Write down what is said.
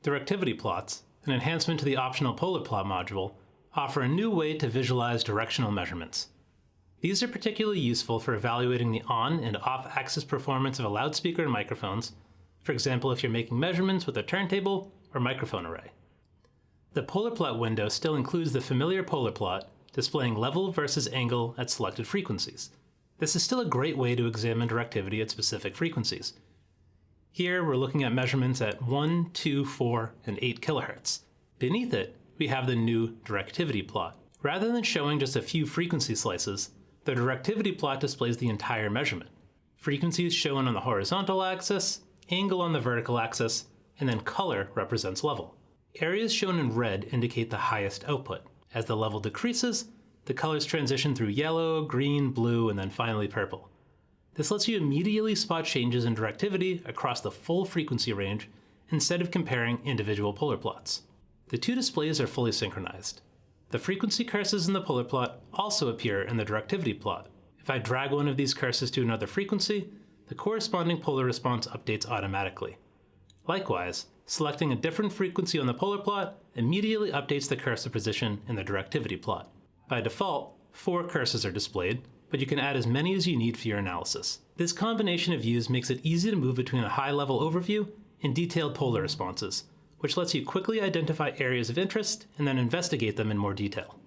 Directivity Plots, an enhancement to the optional polar plot module, offer a new way to visualize directional measurements. These are particularly useful for evaluating the on- and off-axis performance of a loudspeaker and microphones, for example if you're making measurements with a turntable or microphone array. The polar plot window still includes the familiar polar plot, displaying level versus angle at selected frequencies. This is still a great way to examine directivity at specific frequencies. Here we're looking at measurements at 1, 2, 4, and 8 kHz. Beneath it, we have the new directivity plot. Rather than showing just a few frequency slices, the directivity plot displays the entire measurement. Frequencies shown on the horizontal axis, angle on the vertical axis, and then color represents level. Areas shown in red indicate the highest output. As the level decreases, the colors transition through yellow, green, blue, and then finally purple. This lets you immediately spot changes in directivity across the full frequency range instead of comparing individual polar plots. The two displays are fully synchronized. The frequency cursors in the polar plot also appear in the directivity plot. If I drag one of these cursors to another frequency, the corresponding polar response updates automatically. Likewise, selecting a different frequency on the polar plot immediately updates the cursor position in the directivity plot. By default, 4 cursors are displayed, but you can add as many as you need for your analysis. This combination of views makes it easy to move between a high-level overview and detailed polar responses, which lets you quickly identify areas of interest and then investigate them in more detail.